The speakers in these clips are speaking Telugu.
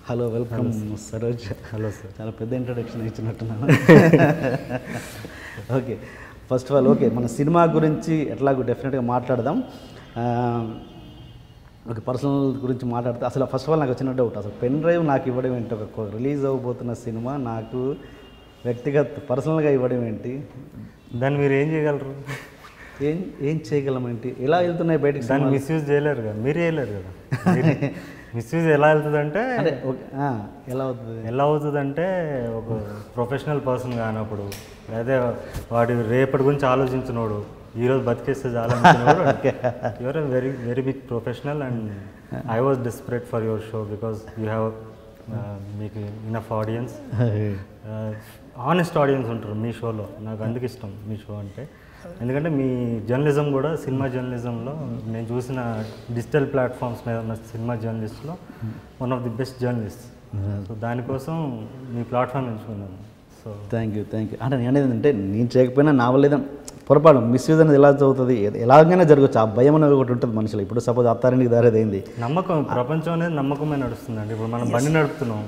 Hello, welcome Saroj. Hello sir, చాలా పెద్ద ఇంట్రడక్షన్ ఇచ్చినట్టున్నాను. Okay, first of all okay, మన సినిమా గురించి ఎట్లాగో డెఫినెట్గా మాట్లాడదాం. ఓకే, పర్సనల్ గురించి మాట్లాడితే అసలు ఫస్ట్ ఆఫ్ ఆల్ నాకు వచ్చిన డౌట్, అసలు పెన్ డ్రైవ్ నాకు ఇవ్వడం ఏంటి? ఒక రిలీజ్ అవ్వబోతున్న సినిమా నాకు వ్యక్తిగత పర్సనల్గా ఇవ్వడం ఏంటి? దాన్ని మీరు ఏం చేయగలరు? ఏం చేయగలమేంటి? ఎలా వెళ్తున్నాయి బయటకు? దాన్ని మిస్యూజ్ చేయలేరు కదా, మీరు చేయలేరు కదా. మిస్యూజ్ ఎలా వెళ్తుందంటే ఎలా అవుతుందంటే ఒక ప్రొఫెషనల్ పర్సన్ కానప్పుడు, లేదా వాడి రేపటి గురించి ఆలోచించినోడు, ఈరోజు బతికేస్తే చాలా your very very big professional. And I was desperate for your show because you have మీకు ఇనఫ్ ఆడియన్స్, ఆనెస్ట్ ఆడియన్స్ ఉంటారు మీ షోలో. నాకు అందుకు ఇష్టం మీ షో అంటే. ఎందుకంటే మీ జర్నలిజం కూడా, సినిమా జర్నలిజంలో నేను చూసిన డిజిటల్ ప్లాట్ఫామ్స్ మీద ఉన్న సినిమా జర్నలిస్ట్లో one of the best journalist. So దానికోసం మీ ప్లాట్ఫామ్ ఎంచుకున్నాను. So thank you. అంటే నేను అనేది ఏంటంటే, నేను చేయకపోయినా నా వల్ల ఏదైనా పొరపాటు మిస్యూజ్ అనేది ఎలా అవుతుంది, ఎలాగైనా జరగచ్చు. ఆ భయం అనేది ఒకటి ఉంటుంది మనుషులు. ఇప్పుడు సపోజ్ అత్తారింటికి దారేది అయింది, నమ్మకం. ప్రపంచం అనేది నమ్మకమే నడుస్తుందండి. ఇప్పుడు మనం బండి నడుపుతున్నాం,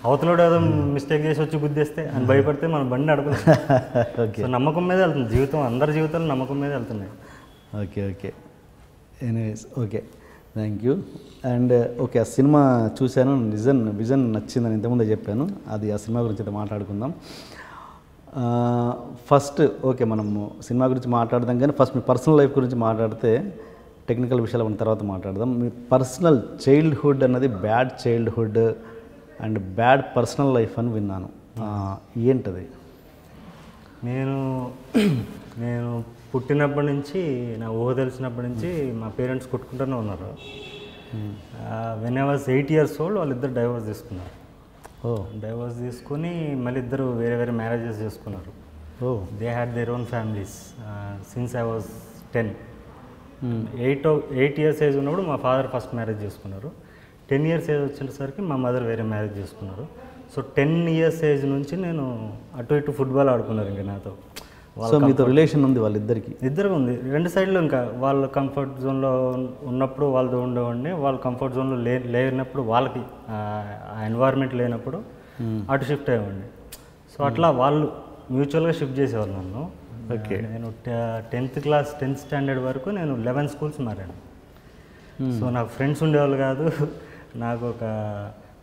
అవతలోడు ఏదో మిస్టేక్ చేసి వచ్చి గుద్దేస్తే అని భయపడితే మనం బండి నడపలేం. సో నమ్మకం మీద వెళ్తుంది జీవితం. అందరి జీవితాలు నమ్మకం మీద వెళ్తున్నాయి. Okay. Anyways, okay, thank you. And okay, ఆ సినిమా చూశాను, విజన్ నచ్చిందని ఇంతకుముందే చెప్పాను. అది ఆ సినిమా గురించి అయితే మాట్లాడుకుందాం. ఫస్ట్ ఓకే, మనము సినిమా గురించి మాట్లాడదాం, కానీ ఫస్ట్ మీ పర్సనల్ లైఫ్ గురించి మాట్లాడితే టెక్నికల్ విషయాలు ఉన్న తర్వాత మాట్లాడదాం. మీ పర్సనల్ చైల్డ్హుడ్ అన్నది bad childhood and bad personal life అని విన్నాను. ఏంటది? నేను పుట్టినప్పటి నుంచి, నా ఊహ తెలిసినప్పటి నుంచి మా పేరెంట్స్ కొట్టుకుంటూనే ఉన్నారు. When I was 8 years old వాళ్ళిద్దరు డైవోర్స్ తీసుకున్నారు. డైవోర్స్ తీసుకుని మళ్ళీ ఇద్దరు వేరే వేరే మ్యారేజెస్ చేసుకున్నారు. They had their own families since I was 10. 8 years age ఉన్నప్పుడు మా ఫాదర్ ఫస్ట్ మ్యారేజ్ చేసుకున్నారు. 10 years ఏజ్ వచ్చేసరికి మా మదర్ వేరే మ్యారేజ్ చేసుకున్నారు. సో 10 years ఏజ్ నుంచి నేను అటు ఇటు ఫుట్బాల్ ఆడుకున్నారు ఇంకా నాతో. సో మీతో రిలేషన్ ఉంది వాళ్ళిద్దరికి? ఇద్దరు ఉంది, రెండు సైడ్లు. ఇంకా వాళ్ళ కంఫర్ట్ జోన్లో ఉన్నప్పుడు వాళ్ళతో ఉండేవాడిని, వాళ్ళ కంఫర్ట్ జోన్లో లేనప్పుడు, వాళ్ళకి ఆ ఎన్వైర్న్మెంట్ లేనప్పుడు అటు షిఫ్ట్ అయ్యేవాడిని. సో అట్లా వాళ్ళు మ్యూచువల్గా షిఫ్ట్ చేసేవాళ్ళు నన్ను. ఓకే, నేను 10th standard వరకు నేను 11 schools మారాను. సో నాకు ఫ్రెండ్స్ ఉండేవాళ్ళు కాదు, నాకు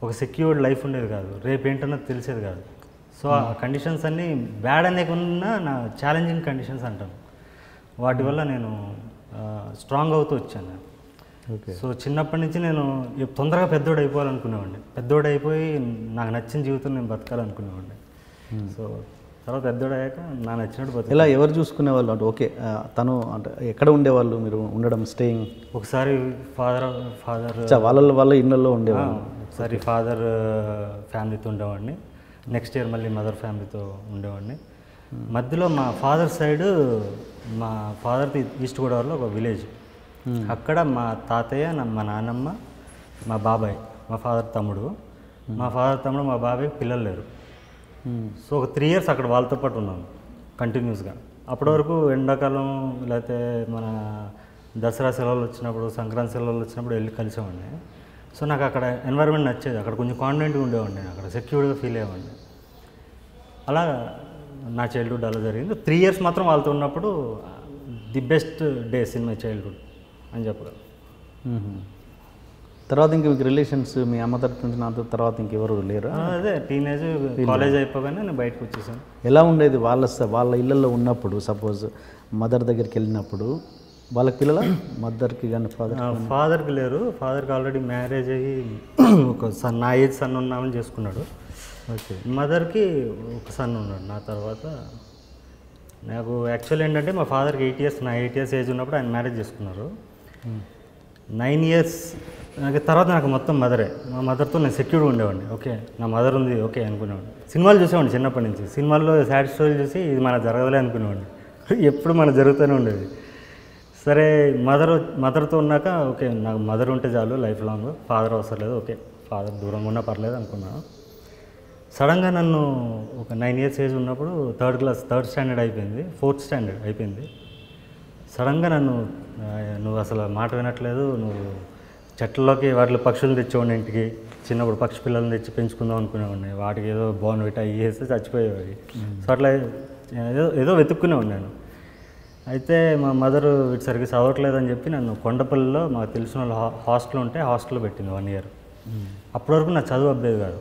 ఒక సెక్యూర్డ్ లైఫ్ ఉండేది కాదు, రేపు ఏంటన్నది తెలిసేది కాదు. సో ఆ కండిషన్స్ అన్నీ బ్యాడ్ అనేకున్నా నా ఛాలెంజింగ్ కండిషన్స్ అంటాను. వాటి వల్ల నేను స్ట్రాంగ్ అవుతూ వచ్చాను. ఓకే. సో చిన్నప్పటి నుంచి నేను తొందరగా పెద్దోడు అయిపోవాలనుకునేవాడిని. పెద్దోడు అయిపోయి నాకు నచ్చిన జీవితం నేను బతకాలనుకునేవాడిని. సో తర్వాత పెద్దోడు అయ్యాక నా నచ్చినట్టు బతుకు. ఇలా ఎవరు చూసుకునేవాళ్ళు అంటే? ఓకే, తను అంటే ఎక్కడ ఉండేవాళ్ళు మీరు ఉండడం, స్టేయింగ్? ఒకసారి ఫాదర్ వాళ్ళ ఇళ్ళల్లో ఉండేవాళ్ళు. ఒకసారి ఫాదర్ ఫ్యామిలీతో ఉండేవాడిని, నెక్స్ట్ ఇయర్ మళ్ళీ మదర్ ఫ్యామిలీతో ఉండేవాడిని. మధ్యలో మా ఫాదర్ సైడ్, మా ఫాదర్ది ఈస్ట్ గోదావరిలో ఒక విలేజ్. అక్కడ మా తాతయ్య, మా నాన్నమ్మ, మా బాబాయ్, మా ఫాదర్ తమ్ముడు, మా బాబాయ్కి పిల్లలు లేరు. సో ఒక 3 years అక్కడ వాళ్ళతో పాటు ఉన్నాను కంటిన్యూస్గా. అప్పటి వరకు ఎండాకాలం లేకపోతే మన దసరా సెలవులు వచ్చినప్పుడు, సంక్రాంతి సెలవులు వచ్చినప్పుడు వెళ్ళి కలిసేవాడిని. సో నాకు అక్కడ ఎన్వైర్న్మెంట్ నచ్చేది. అక్కడ కొంచెం కాన్ఫిడెంట్గా ఉండేవాడిని, అక్కడ సెక్యూర్డ్గా ఫీల్ అయ్యేవాడిని. అలా నా చైల్డ్హుడ్ అలా జరిగింది. 3 years మాత్రం వాళ్ళతో ఉన్నప్పుడు the best days in my childhood అని చెప్పగలను. తర్వాత ఇంక మీకు రిలేషన్స్ మీ అమ్మ తరపు నుంచి నాతో తర్వాత ఇంకెవరు లేరు? అదే టీనేజ్, కాలేజ్ అయిపోగానే నేను బయటకు వచ్చేసాను. ఎలా ఉండేది వాళ్ళ ఇళ్ళల్లో ఉన్నప్పుడు? సపోజ్ మదర్ దగ్గరికి వెళ్ళినప్పుడు వాళ్ళకి పిల్లల, మదర్కి కానీ ఫాదర్కి లేరు. ఫాదర్కి ఆల్రెడీ మ్యారేజ్ అయ్యి ఒక నా ఏజ్ సన్ ఉన్నామని చేసుకున్నాడు. ఓకే. మదర్కి ఒక సన్ ఉన్నాడు నా తర్వాత. నాకు యాక్చువల్ ఏంటంటే మా ఫాదర్కి 8 years, నా 8 years ఏజ్ ఉన్నప్పుడు ఆయన మ్యారేజ్ చేసుకున్నారు. 9 years తర్వాత నాకు మొత్తం మదరే. మా మదర్తో నేను సెక్యూర్గా ఉండేవాడిని. ఓకే, నా మదర్ ఉంది, ఓకే అనుకునేవాడిని. సినిమాలు చూసేవాడిని చిన్నప్పటి నుంచి. సినిమాల్లో సాడ్ స్టోరీ చూసి ఇది మన జరగదులే అనుకునేవాడిని. ఎప్పుడు మన జరుగుతూనే ఉండేది. సరే, మదర్తో ఉన్నాక ఓకే, నాకు మదర్ ఉంటే చాలు లైఫ్ లాంగ్, ఫాదర్ అవసరం లేదు. ఓకే, ఫాదర్ దూరంగా ఉన్నా పర్లేదు అనుకున్నాను. సడన్గా నన్ను ఒక 9 years ఏజ్ ఉన్నప్పుడు థర్డ్ స్టాండర్డ్ అయిపోయింది, 4th standard అయిపోయింది. సడన్గా నన్ను, నువ్వు అసలు మాట వినట్లేదు, నువ్వు చెట్లలోకి వాటిలో పక్షులు తెచ్చేవాడిని ఇంటికి, చిన్నప్పుడు పక్షి పిల్లల్ని తెచ్చి పెంచుకుందాం అనుకునేవాడిని. వాటికి ఏదో బోర్న్విటా వేస్తే చచ్చిపోయేవాడి. సో అట్లా ఏదో వెతుక్కునే ఉన్నాను. అయితే మా మదర్ వీటి సరిగ్గా చదవట్లేదని చెప్పి నన్ను కొండపల్లిలో మాకు తెలిసిన వాళ్ళ హాస్టల్ ఉంటే హాస్టల్లో పెట్టింది 1 year. అప్పటి వరకు నా చదువు అబ్బేది కాదు.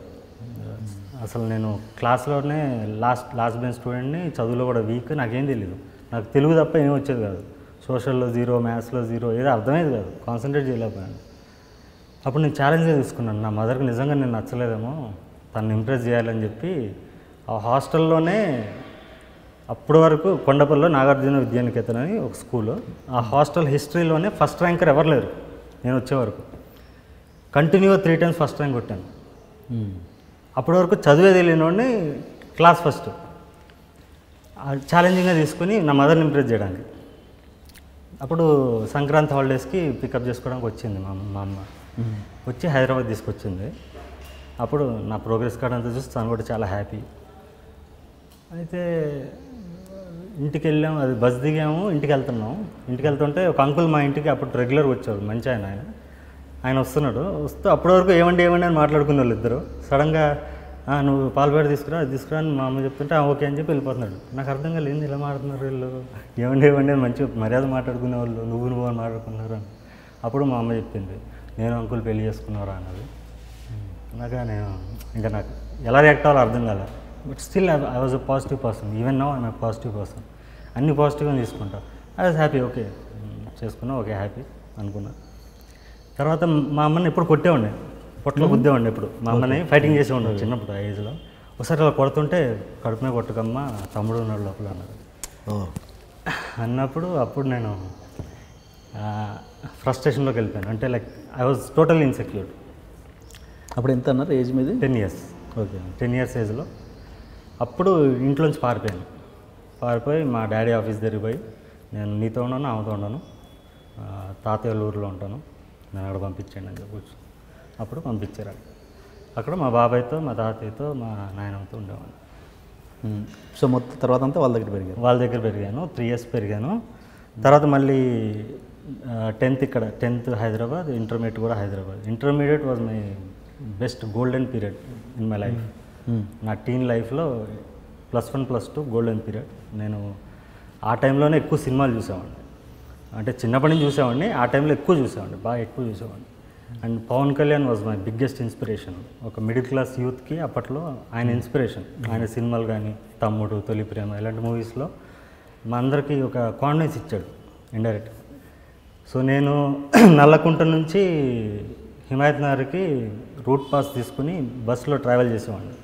అసలు నేను క్లాస్లోనే లాస్ట్ బెంచ్ స్టూడెంట్ని, చదువులో కూడా వీక్. నాకేం తెలియదు, నాకు తెలుగు తప్ప ఏం వచ్చేది కాదు. సోషల్లో 0, మ్యాథ్స్లో 0, ఏదో అర్థమయ్యేది కాదు, కాన్సన్ట్రేట్ చేయలేకపోయాను. అప్పుడు నేను ఛాలెంజ్గా తీసుకున్నాను, నా మదర్కి నిజంగా నేను నచ్చలేదేమో, తను ఇంప్రెస్ చేయాలని చెప్పి ఆ హాస్టల్లోనే అప్పటి వరకు కొండపల్లిలో నాగార్జున విద్యానికేతన్ అని ఒక స్కూలు. ఆ హాస్టల్ హిస్టరీలోనే ఫస్ట్ ర్యాంకర్ ఎవరు లేరు నేను వచ్చే వరకు. కంటిన్యూగా 3 times ఫస్ట్ ర్యాంక్ కొట్టాను. అప్పటి వరకు చదివే తెలియని క్లాస్ ఫస్ట్. ఛాలెంజింగ్గా తీసుకుని నా మదర్ని ఇంప్రెస్ చేయడానికి. అప్పుడు సంక్రాంతి హాలిడేస్కి పికప్ చేసుకోవడానికి వచ్చింది మా అమ్మ. వచ్చి హైదరాబాద్ తీసుకొచ్చింది. అప్పుడు నా ప్రోగ్రెస్ కార్డ్ అంతా చూసి తను కూడా చాలా హ్యాపీ. అయితే ఇంటికి వెళ్ళాము, అది బస్ దిగాము, ఇంటికి వెళ్తున్నాం. ఇంటికి వెళ్తుంటే ఒక అంకుల్ మా ఇంటికి అప్పుడు రెగ్యులర్గా వచ్చాడు, మంచి ఆయన వస్తున్నాడు. వస్తూ అప్పటి వరకు ఏమండి అని మాట్లాడుకునే వాళ్ళు ఇద్దరు. సడన్గా నువ్వు పాలపేట తీసుకురా, అది తీసుకురా అని మా అమ్మ చెప్తుంటే ఓకే అని చెప్పి వెళ్ళిపోతున్నాడు. నాకు అర్థం కాలేదు, ఇలా మాట్లాడుతున్నారు వీళ్ళు, ఏమండి అని మంచి మర్యాద మాట్లాడుకునే వాళ్ళు, నువ్వు అని మాట్లాడుకున్నారు అని. అప్పుడు మా అమ్మ చెప్పింది, నేను అంకుల్ పెళ్లి చేసుకున్నారా అన్నది. నాకు ఎలా రియాక్ట్ అవ్వాలో అర్థం కాలేదు. But still I was a positive person. Even now I'm a positive person. అన్ని పాజిటివ్గా తీసుకుంటా. I was happy. ఓకే చేసుకున్నా, ఓకే హ్యాపీ అనుకున్నా. తర్వాత మా అమ్మని ఎప్పుడు కొట్టేవాడిని, పొట్టలో గుద్దేవాడిని. ఎప్పుడు మా అమ్మని ఫైటింగ్ చేసేవాడిని చిన్నప్పుడు, ఆ ఏజ్లో. ఒకసారి అలా కొడుతుంటే కడుపునే కొట్టకమ్మా, తమ్ముడు ఉన్నాడు లోపల అన్నారు. అప్పుడు నేను ఫ్రస్ట్రేషన్లోకి వెళ్ళిపోయాను. అంటే like I was total insecure. అప్పుడు ఎంత అన్నారు ఏజ్ మీద? 10 years. ఓకే, 10 years ఏజ్లో. అప్పుడు ఇంట్లోంచి పారిపోయి మా డాడీ ఆఫీస్ దగ్గరికి పోయి, నేను నీతో ఉన్నాను, ఆమెతో ఉన్నాను, తాతయ్య ఊరిలో ఉంటాను, నేను అక్కడ పంపించండి అని చెప్పొచ్చు. అప్పుడు పంపించారు. అక్కడ మా బాబాయ్తో, మా తాతయ్యతో, మా నాయనమ్మతో ఉండేవాడిని. సో మొత్తం తర్వాత అంతా వాళ్ళ దగ్గర పెరిగాను. 3 years పెరిగాను. తర్వాత మళ్ళీ 10th హైదరాబాద్, ఇంటర్మీడియట్ కూడా Hyderabad. Intermediate was my best golden period in my life. నా టీన్ లైఫ్లో +1 +2 గోల్డెన్ పీరియడ్. నేను ఆ టైంలోనే ఎక్కువ సినిమాలు చూసేవాడిని. అంటే చిన్నప్పటి నుంచి చూసేవాడిని, ఆ టైంలో ఎక్కువ చూసేవాడిని, బాగా ఎక్కువ చూసేవాడిని. And Pawan Kalyan was my biggest inspiration. ఒక మిడిల్ క్లాస్ యూత్కి అప్పట్లో ఆయన ఇన్స్పిరేషన్. ఆయన సినిమాలు కానీ, తమ్ముడు, తొలి ప్రేమ ఇలాంటి మూవీస్లో మా అందరికీ ఒక కాన్ఫిడెన్స్ ఇచ్చాడు ఇండైరెక్ట్. సో నేను నల్లకుంట నుంచి హిమాయత్ నగర్కి రూట్ పాస్ తీసుకుని బస్సులో ట్రావెల్ చేసేవాడిని.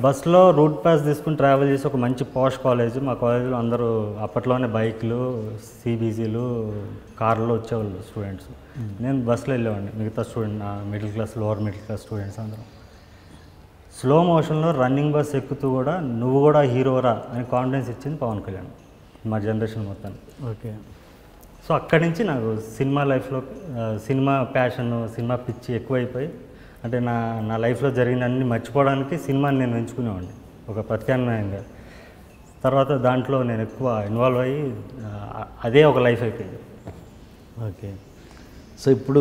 బస్లో రూట్ పాస్ తీసుకుని ట్రావెల్ చేసి ఒక మంచి పాష్ కాలేజ్. మా కాలేజీలో అందరూ అప్పట్లోనే బైక్లు, CBCలు, కార్లో వచ్చేవాళ్ళు స్టూడెంట్స్. నేను బస్సులో వెళ్ళేవాడిని. మిగతా student, middle class, lower middle class students అందరం స్లో మోషన్లో రన్నింగ్ బస్ ఎక్కుతూ కూడా నువ్వు కూడా హీరోరా అని కాన్ఫిడెన్స్ ఇచ్చింది పవన్ కళ్యాణ్ మా జనరేషన్ మొత్తాన్ని. ఓకే. సో అక్కడి నుంచి నాకు సినిమా లైఫ్లో సినిమా ప్యాషన్, సినిమా పిచ్చి ఎక్కువైపోయి, అంటే నా లైఫ్లో జరిగిన అన్ని మర్చిపోవడానికి సినిమాని నేను ఎంచుకునేవాడిని ఒక ప్రత్యామ్నాయంగా. తర్వాత దాంట్లో నేను ఎక్కువ ఇన్వాల్వ్ అయ్యి అదే ఒక లైఫ్ అయిపోయింది. ఓకే. సో ఇప్పుడు